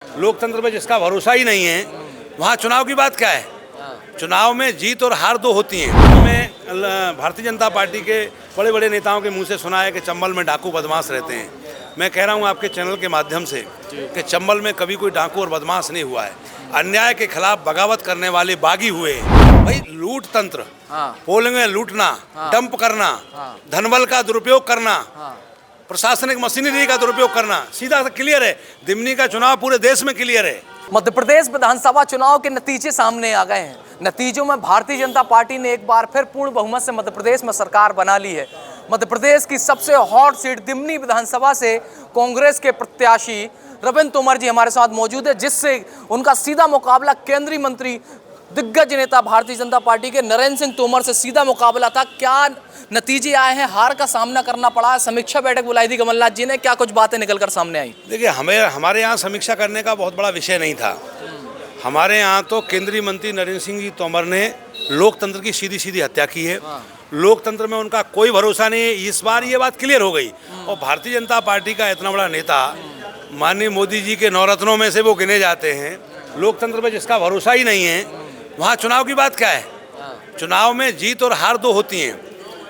लोकतंत्र में जिसका भरोसा ही नहीं है, वहाँ चुनाव की बात क्या है। चुनाव में जीत और हार दो होती हैं। हमें भारतीय जनता पार्टी के बड़े बड़े नेताओं के मुंह से सुना है कि चंबल में डाकू बदमाश रहते हैं। मैं कह रहा हूँ आपके चैनल के माध्यम से कि चंबल में कभी कोई डाकू और बदमाश नहीं हुआ है। अन्याय के खिलाफ बगावत करने वाले बागी हुए हैं। भाई लूट तंत्र, पोलिंग में लूटना, डंप करना, धनबल का दुरुपयोग करना, प्रशासनिक मशीनरी का दुरुपयोग करना, सीधा क्लियर है। दिमनी का चुनाव पूरे देश में क्लियर है। मध्य प्रदेश विधानसभा चुनाव के नतीजे सामने आ गए हैं। नतीजों में भारतीय जनता पार्टी ने एक बार फिर पूर्ण बहुमत से मध्य प्रदेश में सरकार बना ली है। मध्य प्रदेश की सबसे हॉट सीट दिमनी विधानसभा से कांग्रेस के प्रत्याशी रविंद्र तोमर जी हमारे साथ मौजूद है, जिससे उनका सीधा मुकाबला केंद्रीय मंत्री दिग्गज नेता भारतीय जनता पार्टी के नरेंद्र सिंह तोमर से सीधा मुकाबला था। क्या नतीजे आए हैं, हार का सामना करना पड़ा, समीक्षा बैठक बुलाई थी कमलनाथ जी ने, क्या कुछ बातें निकलकर सामने आई? देखिए, हमारे यहाँ समीक्षा करने का बहुत बड़ा विषय नहीं था। हमारे यहाँ तो केंद्रीय मंत्री नरेंद्र सिंह जी तोमर ने लोकतंत्र की सीधी सीधी हत्या की है। लोकतंत्र में उनका कोई भरोसा नहीं है। इस बार ये बात क्लियर हो गई। और भारतीय जनता पार्टी का इतना बड़ा नेता, माननीय मोदी जी के नवरत्नों में से वो गिने जाते हैं। लोकतंत्र में जिसका भरोसा ही नहीं है, वहाँ चुनाव की बात क्या है। चुनाव में जीत और हार दो होती हैं,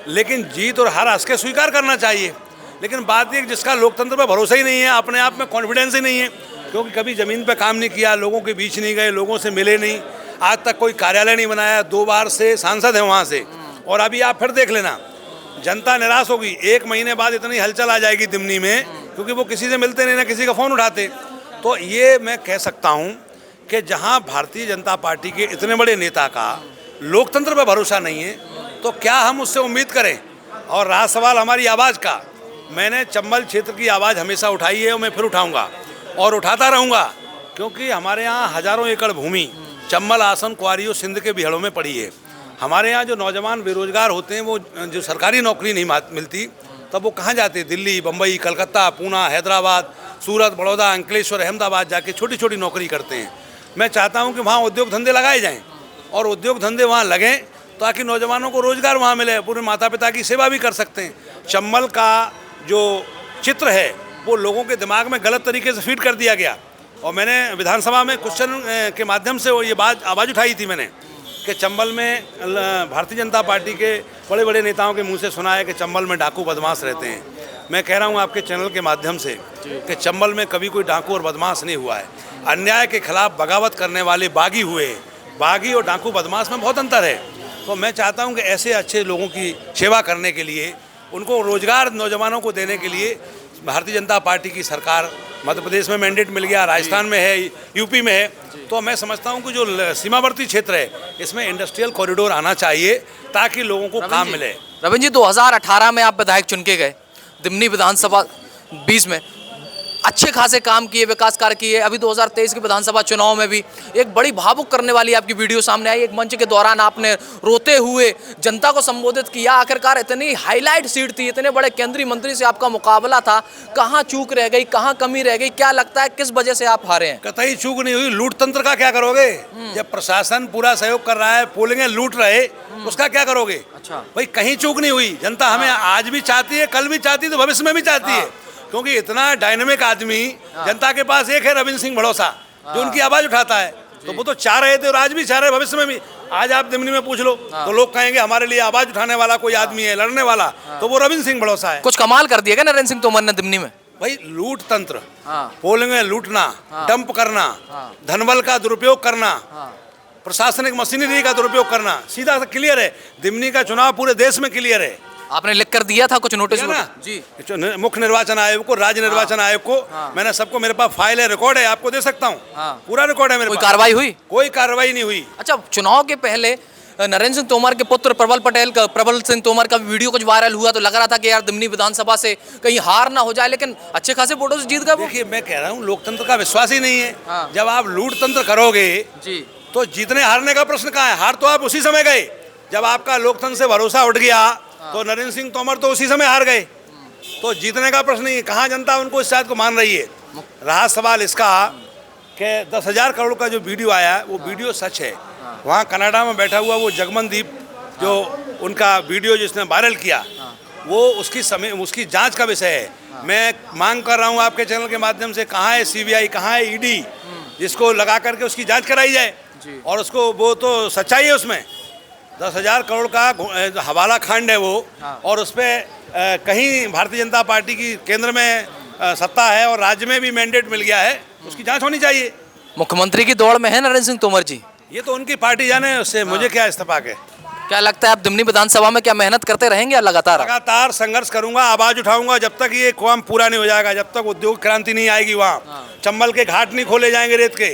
लेकिन जीत और हार हंस के स्वीकार करना चाहिए। लेकिन बात ये जिसका लोकतंत्र पर भरोसा ही नहीं है, अपने आप में कॉन्फिडेंस ही नहीं है, क्योंकि कभी ज़मीन पर काम नहीं किया, लोगों के बीच नहीं गए, लोगों से मिले नहीं, आज तक कोई कार्यालय नहीं बनाया, 2 बार से सांसद हैं वहाँ से। और अभी आप फिर देख लेना, जनता निराश होगी। 1 महीने बाद इतनी हलचल आ जाएगी दिमनी में, क्योंकि वो किसी से मिलते नहीं, ना किसी का फ़ोन उठाते। तो ये मैं कह सकता हूँ कि जहाँ भारतीय जनता पार्टी के इतने बड़े नेता का लोकतंत्र पर भरोसा नहीं है, तो क्या हम उससे उम्मीद करें। और रहा सवाल हमारी आवाज़ का, मैंने चंबल क्षेत्र की आवाज़ हमेशा उठाई है और मैं फिर उठाऊंगा और उठाता रहूंगा, क्योंकि हमारे यहाँ हज़ारों एकड़ भूमि चंबल, आसन, कुआरियों, सिंध के बिहड़ों में पड़ी है। हमारे यहाँ जो नौजवान बेरोजगार होते हैं, वो जो सरकारी नौकरी नहीं मिलती, तब वो कहाँ जाते हैं? दिल्ली, बम्बई, कलकत्ता, पूना, हैदराबाद, सूरत, बड़ौदा, अंकलेश्वर, अहमदाबाद जाके छोटी छोटी नौकरी करते हैं। मैं चाहता हूँ कि वहाँ उद्योग धंधे लगाए जाएँ और उद्योग धंधे वहाँ लगें, ताकि नौजवानों को रोजगार वहाँ मिले, पूरे माता पिता की सेवा भी कर सकते हैं। चंबल का जो चित्र है वो लोगों के दिमाग में गलत तरीके से फीड कर दिया गया। और मैंने विधानसभा में क्वेश्चन के माध्यम से वो ये बात आवाज़ उठाई थी मैंने, कि चंबल में भारतीय जनता पार्टी के बड़े बड़े नेताओं के मुंह से सुना है कि चंबल में डाकू बदमाश रहते हैं। मैं कह रहा हूँ आपके चैनल के माध्यम से कि चंबल में कभी कोई डाकू और बदमाश नहीं हुआ है। अन्याय के खिलाफ बगावत करने वाले बागी हुए हैं। बागी और डाकू बदमाश में बहुत अंतर है। तो मैं चाहता हूं कि ऐसे अच्छे लोगों की सेवा करने के लिए, उनको रोजगार नौजवानों को देने के लिए भारतीय जनता पार्टी की सरकार, मध्य प्रदेश में मैंडेट मिल गया, राजस्थान में है, यूपी में है। तो मैं समझता हूं कि जो सीमावर्ती क्षेत्र है, इसमें इंडस्ट्रियल कॉरिडोर आना चाहिए, ताकि लोगों को काम मिले। रविंद्र जी, 2018 में आप विधायक चुन के गए, दिमनी विधानसभा 20 में अच्छे खासे काम किए, विकास कार्य किए। अभी 2023 के विधानसभा चुनाव में भी एक बड़ी भावुक करने वाली आपकी वीडियो सामने आई। एक मंच के दौरान आपने रोते हुए जनता को संबोधित किया। आखिरकार इतनी हाईलाइट सीट थी, इतने बड़े केंद्रीय मंत्री से आपका मुकाबला था, कहाँ चूक रह गई, कहाँ कमी रह गई, क्या लगता है किस वजह से आप हारे हैं? कतई चूक नहीं हुई। लूट तंत्र का क्या करोगे? जब प्रशासन पूरा सहयोग कर रहा है, पोलिंग लूट रहे, उसका क्या करोगे? अच्छा भाई, कहीं चूक नहीं हुई। जनता हमें आज भी चाहती है, कल भी चाहती है, तो भविष्य में भी चाहती है, क्योंकि इतना डायनेमिक आदमी जनता के पास एक है, रविंद्र सिंह भड़ोसा, जो उनकी आवाज उठाता है। तो वो तो चाह रहे थे और आज भी चाह रहे, भविष्य में भी। आज आप दिमनी में पूछ लो तो लोग कहेंगे हमारे लिए आवाज उठाने वाला कोई आदमी है, लड़ने वाला, तो वो रविंद्र सिंह भड़ोसा है। कुछ कमाल कर दिया क्या नरेंद्र सिंह तोमर ने दिमनी में? भाई लूट तंत्र, पोलिंग में लूटना, डंप करना, धनबल का दुरुपयोग करना, प्रशासनिक मशीनरी का दुरुपयोग करना, सीधा क्लियर है। दिमनी का चुनाव पूरे देश में क्लियर है। आपने लिख कर दिया था कुछ नोटिस जी? मुख्य निर्वाचन आयोग को, राज्य निर्वाचन आयोग को, मैंने सबको, मेरे पास फाइल है, रिकॉर्ड है, आपको दे सकता हूँ। पूरा रिकॉर्ड है मेरे पास। कोई कार्रवाई हुई? कोई कार्रवाई नहीं हुई। अच्छा, चुनाव के पहले नरेंद्र सिंह तोमर के पुत्र प्रबल सिंह तोमर का वीडियो कुछ वायरल हुआ, तो लग रहा था कि यार दिमनी विधानसभा से कहीं हार ना हो जाए, लेकिन अच्छे खासे वोटों से जीत गए। देखिए, मैं कह रहा हूँ लोकतंत्र का विश्वास ही नहीं है। जब आप लूट तंत्र करोगे जी, तो जीतने हारने का प्रश्न कहाँ है? हार तो आप उसी समय गए जब आपका लोकतंत्र से भरोसा उठ गया। तो नरेंद्र सिंह तोमर तो उसी समय हार गए, तो जीतने का प्रश्न नहीं है। कहाँ जनता उनको इस बात को मान रही है? रहा सवाल इसका कि 10,000 करोड़ का जो वीडियो आया है, वो वीडियो सच है। वहाँ कनाडा में बैठा हुआ वो जगमनदीप, जो उनका वीडियो जिसने वायरल किया, वो उसकी जांच का विषय है। मैं मांग कर रहा हूँ आपके चैनल के माध्यम से, कहाँ है सीबीआई, कहाँ है ईडी, जिसको लगा करके उसकी जांच कराई जाए जी। और उसको वो तो सच्चाई है उसमें 10,000 करोड़ का हवाला खंड है वो। हाँ। और उस पर कहीं भारतीय जनता पार्टी की केंद्र में सत्ता है और राज्य में भी मैंडेट मिल गया है, उसकी जांच होनी चाहिए। मुख्यमंत्री की दौड़ में है नरेंद्र सिंह तोमर जी। ये तो उनकी पार्टी जाने, उससे मुझे क्या इस्तीफा के। क्या लगता है आप दिमनी विधानसभा में क्या मेहनत करते रहेंगे या लगातार? लगातार संघर्ष करूंगा, आवाज उठाऊंगा जब तक ये काम पूरा नहीं हो जाएगा, जब तक उद्योग क्रांति नहीं आएगी। वहाँ चंबल के घाट नहीं खोले जाएंगे रेत के,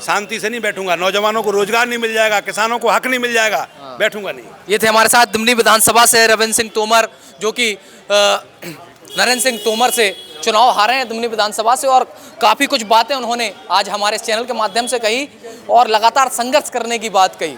शांति से नहीं बैठूंगा। नौजवानों को रोजगार नहीं मिल जाएगा, किसानों को हक नहीं मिल जाएगा, बैठूंगा नहीं। ये थे हमारे साथ दिमनी विधानसभा से रविंद्र सिंह तोमर, जो कि नरेंद्र सिंह तोमर से चुनाव हारे हैं दिमनी विधानसभा से, और काफ़ी कुछ बातें उन्होंने आज हमारे इस चैनल के माध्यम से कही और लगातार संघर्ष करने की बात कही।